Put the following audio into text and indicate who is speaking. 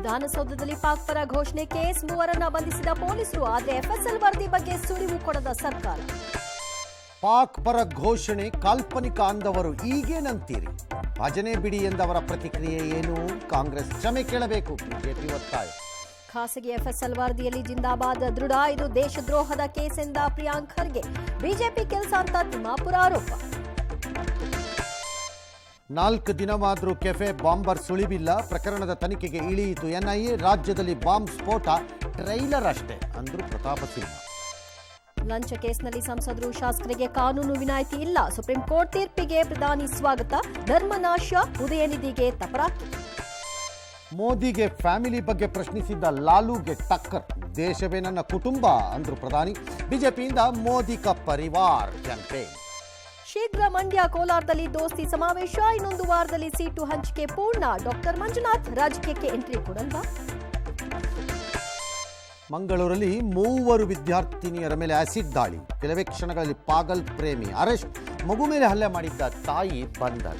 Speaker 1: ವಿಧಾನಸೌಧದಲ್ಲಿ ಪಾಕ್ ಪರ ಘೋಷಣೆ ಕೇಸ್, ಮೂವರನ್ನ ಬಂಧಿಸಿದ ಪೊಲೀಸರು. ಆದರೆ ಎಫ್ಎಸ್ಎಲ್ ವರದಿ ಬಗ್ಗೆ ಸುಳಿವು ಕೊಡದ ಸರ್ಕಾರ.
Speaker 2: ಪಾಕ್ ಪರ ಘೋಷಣೆ ಕಾಲ್ಪನಿಕ ಅಂದವರು ಈಗೇನಂತೀರಿ? ಭಜನೆ ಬಿಡಿ ಎಂದವರ ಪ್ರತಿಕ್ರಿಯೆ ಏನು? ಕಾಂಗ್ರೆಸ್ ಕ್ಷಮೆ ಕೇಳಬೇಕು, ಬಿಜೆಪಿ ಒತ್ತಾಯ.
Speaker 1: ಖಾಸಗಿ ಎಫ್ಎಸ್ಎಲ್ ವರದಿಯಲ್ಲಿ ಜಿಂದಾಬಾದ್ ದೃಢ, ಇದು ದೇಶದ್ರೋಹದ ಕೇಸ್ ಎಂದ ಪ್ರಿಯಾಂಕ್ ಖರ್ಗೆ. ಬಿಜೆಪಿ ಕೆಲಸ ಅಂತ ತಿಮ್ಮಾಪುರ ಆರೋಪ.
Speaker 2: 4 ದಿನವಾದರೂ ಕೆಫೆ ಬಾಂಬರ್ ಸುಳಿವಿಲ್ಲ. ಪ್ರಕರಣದ ತನಿಖೆಗೆ ಇಳಿಯಿತು ಎನ್ಐಎ. ರಾಜ್ಯದಲ್ಲಿ ಬಾಂಬ್ ಸ್ಫೋಟ ಟ್ರೈಲರ್ ಅಷ್ಟೇ ಅಂದ್ರು ಪ್ರತಾಪ ಸಿಂಹ.
Speaker 1: ಲಂಚ ಕೇಸ್ನಲ್ಲಿ ಸಂಸದರು, ಶಾಸಕರಿಗೆ ಕಾನೂನು ವಿನಾಯಿತಿ ಇಲ್ಲ. ಸುಪ್ರೀಂ ಕೋರ್ಟ್ ತೀರ್ಪಿಗೆ ಪ್ರಧಾನಿ ಸ್ವಾಗತ. ಧರ್ಮನಾಶ, ಉದಯನಿಧಿಗೆ ತಪರಾಕಿ.
Speaker 2: ಮೋದಿಗೆ ಫ್ಯಾಮಿಲಿ ಬಗ್ಗೆ ಪ್ರಶ್ನಿಸಿದ್ದ ಲಾಲೂಗೆ ಟಕ್ಕರ್. ದೇಶವೇ ನನ್ನ ಕುಟುಂಬ ಅಂದ್ರು ಪ್ರಧಾನಿ. ಬಿಜೆಪಿಯಿಂದ ಮೋದಿ ಕಾ ಪರಿವಾರ್ ಕ್ಯಾಂಪೇನ್.
Speaker 1: ಶೀಘ್ರ ಮಂಡ್ಯ, ಕೋಲಾರದಲ್ಲಿ ದೋಸ್ತಿ ಸಮಾವೇಶ. ಇನ್ನೊಂದು ವಾರದಲ್ಲಿ ಸೀಟು ಹಂಚಿಕೆ ಪೂರ್ಣ. ಡಾಕ್ಟರ್ ಮಂಜುನಾಥ್ ರಾಜಕೀಯಕ್ಕೆ ಎಂಟ್ರಿ ಕೊಡಲ್ವಾ?
Speaker 2: ಮಂಗಳೂರಲ್ಲಿ 3 ವಿದ್ಯಾರ್ಥಿನಿಯರ ಮೇಲೆ ಆಸಿಡ್ ದಾಳಿ. ಕೆಲವೇ ಕ್ಷಣಗಳಲ್ಲಿ ಪಾಗಲ್ ಪ್ರೇಮಿ ಅರೆಸ್ಟ್. ಮಗು ಮೇಲೆ ಹಲ್ಲೆ ಮಾಡಿದ್ದ ತಾಯಿ ಬಂಧನ.